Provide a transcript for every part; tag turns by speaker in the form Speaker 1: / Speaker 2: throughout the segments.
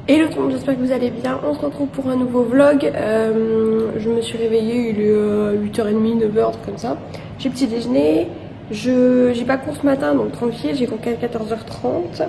Speaker 1: Hello tout le monde, j'espère que vous allez bien. On se retrouve pour un nouveau vlog. Je me suis réveillée, il est 8h30, 9h, comme ça. J'ai petit déjeuner. J'ai pas cours ce matin, donc tranquille, j'ai cours qu'à 14h30.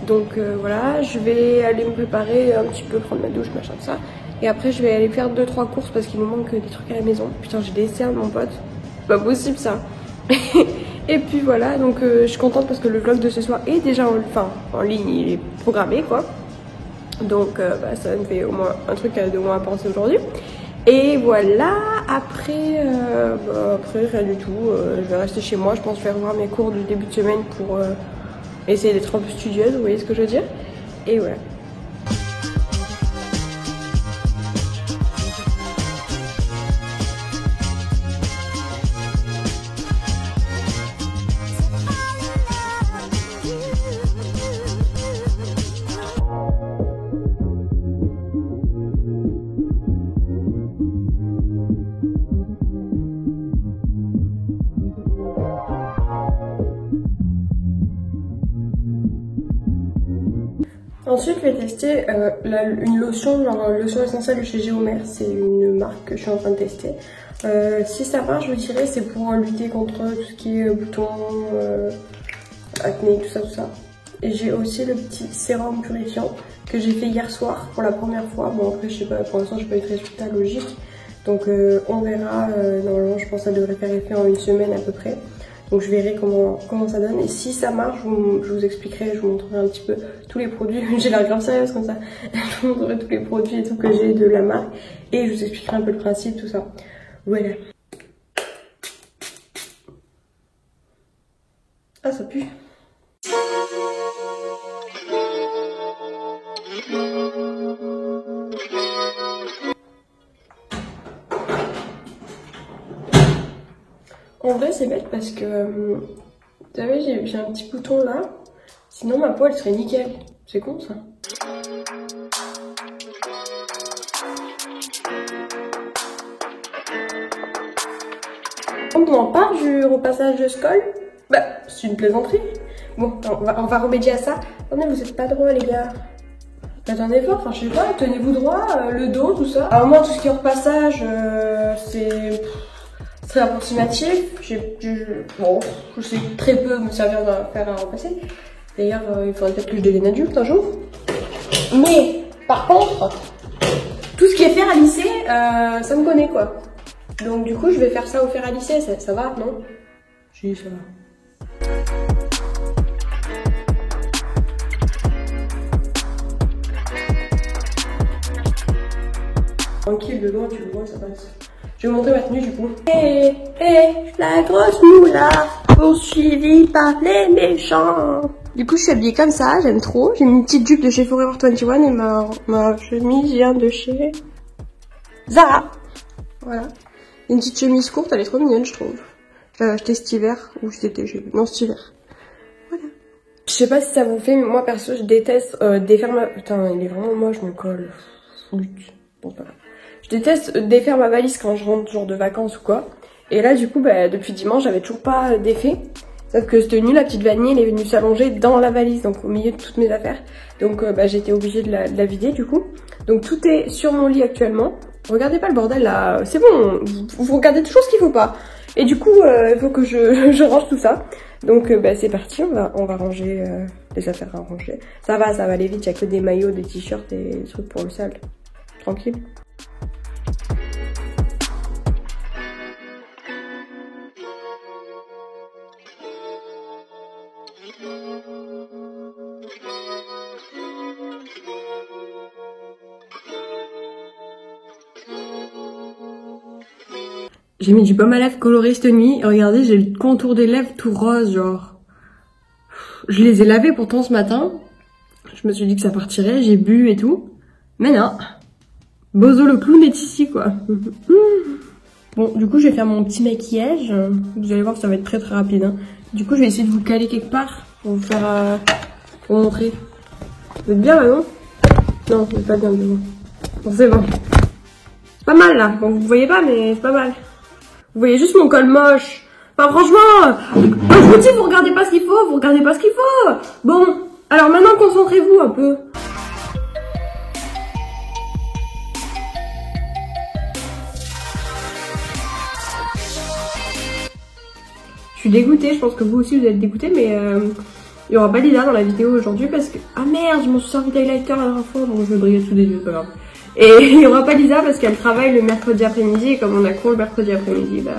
Speaker 1: Donc voilà, je vais aller me préparer un petit peu, prendre ma douche, machin de ça. Et après je vais aller faire 2-3 courses parce qu'il me manque des trucs à la maison. Putain, j'ai des cernes mon pote, c'est pas possible ça. Et puis voilà, donc je suis contente parce que le vlog de ce soir est déjà en ligne, il est programmé quoi. Donc ça me fait au moins un truc de moins à penser aujourd'hui. Et voilà, après rien du tout, je vais rester chez moi, je pense faire voir mes cours du début de semaine pour essayer d'être un peu studieuse, vous voyez ce que je veux dire. Et voilà. Ensuite, je vais tester une lotion, genre lotion essentielle de chez Géomère. C'est une marque que je suis en train de tester. Si ça marche, je vous dirais, c'est pour lutter contre tout ce qui est boutons, acné, tout ça. Et j'ai aussi le petit sérum purifiant que j'ai fait hier soir pour la première fois. Bon, après, je sais pas, pour l'instant, j'ai pas eu de résultat logique. Donc, on verra. Normalement, je pense que ça devrait faire effet en une semaine à peu près. Donc je verrai comment ça donne. Et si ça marche, je vous expliquerai, je vous montrerai un petit peu tous les produits. J'ai l'air grave sérieuse comme ça. Je vous montrerai tous les produits et tout que j'ai de la marque. Et je vous expliquerai un peu le principe, tout ça. Voilà. Ah, ça pue. En vrai c'est bête parce que, vous savez, j'ai un petit bouton là, sinon ma peau elle serait nickel. C'est con ça. On en parle du repassage de Skoll. Bah, c'est une plaisanterie. Bon, on va remédier à ça. Attendez, vous êtes pas droit les gars. Faites un effort, enfin je sais pas, tenez-vous droit, le dos, tout ça. Alors moi tout ce qui est repassage, c'est très approximatif. Bon, je sais très peu me servir de faire un repasser. D'ailleurs, il faudrait peut-être que je devienne adulte un jour. Mais par contre, tout ce qui est fer à lisser, ça me connaît quoi. Donc du coup, je vais faire ça au fer à lisser. Ça va, non? Si, ça va. Tranquille, de loin, tu le vois, ça passe. Je vais vous montrer ma tenue du coup. La grosse moula, poursuivie par les méchants. Du coup, je suis habillée comme ça, j'aime trop. J'ai mis une petite jupe de chez Forever 21 et ma chemise vient de chez Zara. Voilà. Une petite chemise courte, elle est trop mignonne, je trouve. Je l'avais achetée cet hiver, ou cet été, non, cet hiver. Voilà. Je sais pas si ça vous fait, mais moi perso, je déteste défaire ma... Putain, il est vraiment moche mon col. Bon, voilà. Je déteste défaire ma valise quand je rentre genre de vacances ou quoi. Et là du coup bah, depuis dimanche j'avais toujours pas défait. Sauf que cette nuit la petite vanille elle est venue s'allonger dans la valise, donc au milieu de toutes mes affaires. Donc bah, j'ai été obligée de la vider du coup. Donc tout est sur mon lit actuellement. Regardez pas le bordel là, c'est bon, vous regardez toujours ce qu'il faut pas. Et du coup il faut que je range tout ça. Donc bah, c'est parti, on va ranger les affaires à ranger. Ça va aller vite, il y a que des maillots, des t-shirts et des trucs pour le sale. Tranquille. J'ai mis du baume à lèvres coloré cette nuit. Regardez, j'ai le contour des lèvres tout rose, genre. Je les ai lavés pourtant ce matin. Je me suis dit que ça partirait, j'ai bu et tout. Mais non. Bozo le clown est ici, quoi. Bon, du coup, je vais faire mon petit maquillage. Vous allez voir, ça va être très rapide. Hein. Du coup, je vais essayer de vous caler quelque part pour vous faire... pour vous montrer. Vous êtes bien, là, non? Non, vous êtes pas bien, bon. Bon, c'est bon. C'est pas mal, là. Bon, vous voyez pas, mais c'est pas mal. Vous voyez juste mon col moche. Enfin franchement, je vous dis, vous regardez pas ce qu'il faut, vous regardez pas ce qu'il faut. Bon, alors maintenant concentrez-vous un peu. Je suis dégoûtée, je pense que vous aussi vous êtes dégoûtés, mais il y aura pas Lisa dans la vidéo aujourd'hui parce que... Ah merde, je m'en suis servi d'highlighter la dernière fois, donc je vais briller sous des yeux, pas grave. Et il y aura pas Lisa parce qu'elle travaille le mercredi après-midi et comme on a cours le mercredi après-midi, bah...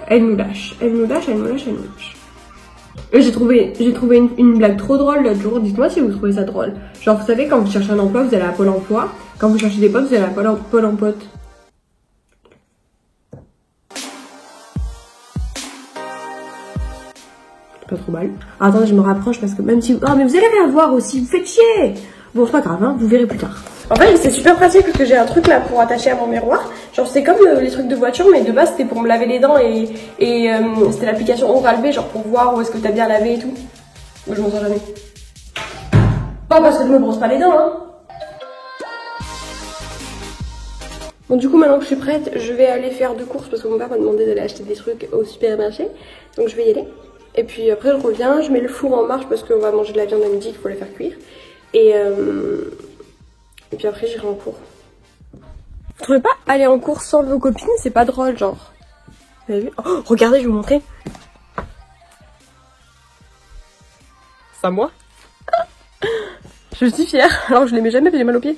Speaker 1: Elle nous lâche, elle nous lâche, elle nous lâche, elle nous lâche. J'ai trouvé une blague trop drôle l'autre jour, dites-moi si vous trouvez ça drôle. Genre vous savez quand vous cherchez un emploi, vous allez à Pôle emploi, quand vous cherchez des potes, vous allez à Pôle emploi. Pas trop mal. Ah, attendez, je me rapproche parce que même si... Ah, mais vous allez rien voir aussi, vous faites chier. Bon, c'est pas grave, hein, vous verrez plus tard. En fait, c'est super pratique parce que j'ai un truc là pour attacher à mon miroir. Genre, c'est comme les trucs de voiture, mais de base, c'était pour me laver les dents et c'était l'application Oral-B, genre pour voir où est-ce que t'as bien lavé et tout. Moi, je m'en sers jamais. Pas parce que je me brosse pas les dents, hein. Bon, du coup, maintenant que je suis prête, je vais aller faire 2 courses parce que mon père m'a demandé d'aller acheter des trucs au supermarché. Donc, je vais y aller. Et puis après je reviens, je mets le four en marche parce qu'on va manger de la viande à midi, il faut la faire cuire. Et puis après j'irai en cours. Vous trouvez pas aller en cours sans vos copines, c'est pas drôle genre? Vous avez vu? Oh, regardez, je vais vous montrer. C'est à moi. Je suis fière, alors que je les mets jamais, j'ai mal aux pieds.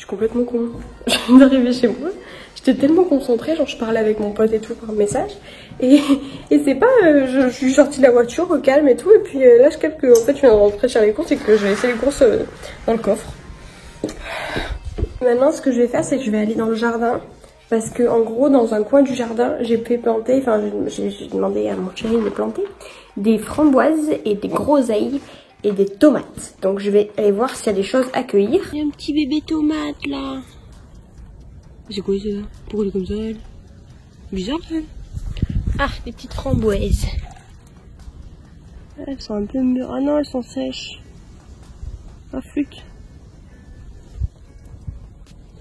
Speaker 1: Complètement con. Je viens d'arriver chez moi, j'étais tellement concentrée, genre je parlais avec mon pote et tout par message et c'est pas je suis sortie de la voiture au calme et tout et puis là je capte que en fait je viens de rentrer faire les courses et que j'ai laissé les courses dans le coffre. Maintenant ce que je vais faire c'est que je vais aller dans le jardin parce que en gros dans un coin du jardin j'ai fait planter, enfin j'ai demandé à mon chéri de planter des framboises et des groseilles et des tomates. Donc je vais aller voir s'il y a des choses à cueillir. Il y a un petit bébé tomate là. C'est quoi ça? Pourquoi elle est comme ça elle? Bizarre elle. Ah, des petites framboises. Elles sont un peu mûres. Ah non, elles sont sèches. Ah flûte.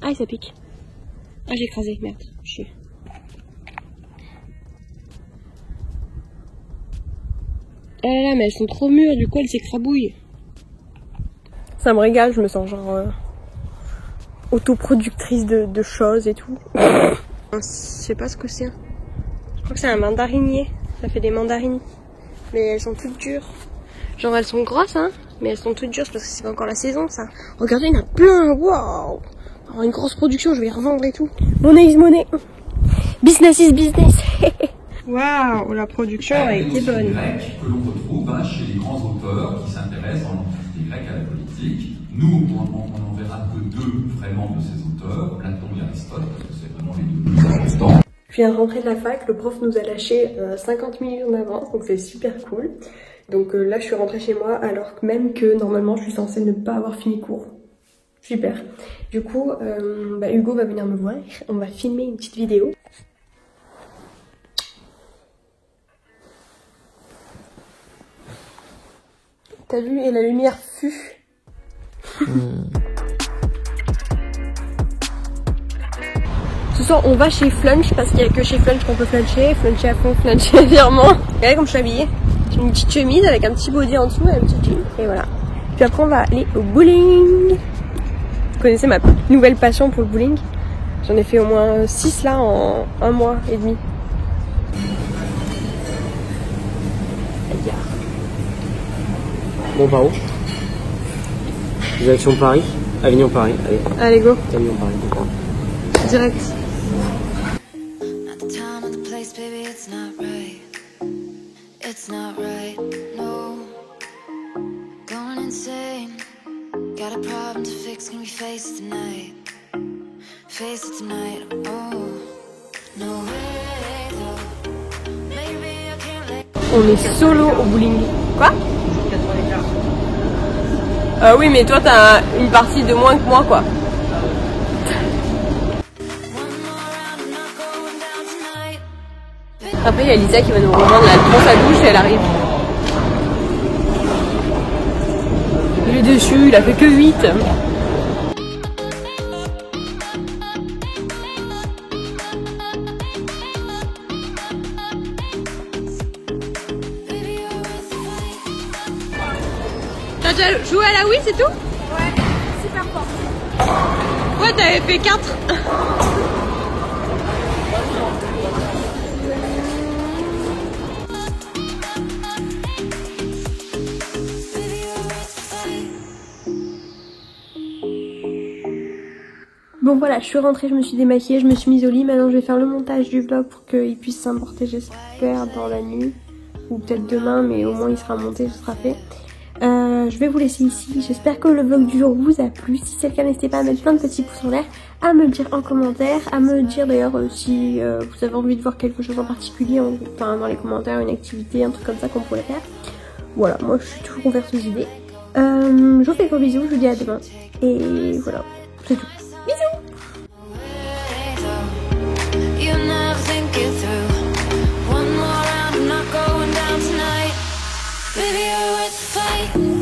Speaker 1: Ah ça pique. Ah j'ai écrasé, merde. Chier. Ah là là, mais elles sont trop mûres, du coup elles s'écrabouillent. Ça me régale, je me sens genre autoproductrice de choses et tout. Je sais pas ce que c'est. Je crois que c'est un mandarinier. Ça fait des mandarines. Mais elles sont toutes dures. Genre elles sont grosses hein, mais elles sont toutes dures parce que c'est pas encore la saison ça. Regardez, il y en a plein, waouh. Une grosse production, je vais les revendre et tout. Money is money. Business is business. Waouh, la production a été bonne.
Speaker 2: Que l'on retrouve chez les grands auteurs qui s'intéressent dans l'Antiquité grecque à la politique. Nous, on n'en verra que 2 vraiment de ces auteurs, Platon et Aristote, parce que c'est vraiment les 2 plus importants.
Speaker 1: Je viens de rentrer de la fac, le prof nous a lâché 50 minutes en avance, donc c'est super cool. Donc là, je suis rentrée chez moi, alors que même que normalement, je suis censée ne pas avoir fini cours. Super. Du coup, Hugo va venir me voir, on va filmer une petite vidéo. T'as vu, et la lumière fut. Ce soir, on va chez Flunch parce qu'il n'y a que chez Flunch qu'on peut fluncher. Fluncher à fond, fluncher légèrement. Regardez comme je suis habillée. J'ai une petite chemise avec un petit body en dessous et un petit jean. Et voilà. Puis après, on va aller au bowling. Vous connaissez ma nouvelle passion pour le bowling? J'en ai fait au moins 6 là en 1 mois et demi.
Speaker 3: Bon, par où? Direction Paris, Avignon Paris, allez.
Speaker 1: Allez, go.
Speaker 3: Avignon Paris.
Speaker 1: Direct. On est solo au bowling. Quoi? Oui, mais toi t'as une partie de moins que moi quoi. Après il y a Lisa qui va nous rejoindre là, prend sa douche et elle arrive. Il est dessus, il a fait que 8. déjà joué à la Wii, c'est tout?
Speaker 4: Ouais, super fort.
Speaker 1: Ouais, t'avais fait 4. Bon voilà, je suis rentrée, je me suis démaquillée, je me suis mise au lit. Maintenant je vais faire le montage du vlog pour qu'il puisse s'importer, j'espère, dans la nuit. Ou peut-être demain, mais au moins il sera monté, ce sera fait. Je vais vous laisser ici. J'espère que le vlog du jour vous a plu. Si c'est le cas, n'hésitez pas à mettre plein de petits pouces en l'air, à me le dire en commentaire, à me dire d'ailleurs si vous avez envie de voir quelque chose en particulier, enfin dans les commentaires, une activité, un truc comme ça qu'on pourrait faire. Voilà, moi je suis toujours ouverte aux idées. Je vous fais gros bisous, je vous dis à demain. Et voilà, c'est tout. Bisous.
Speaker 5: Baby, you're worth the fight.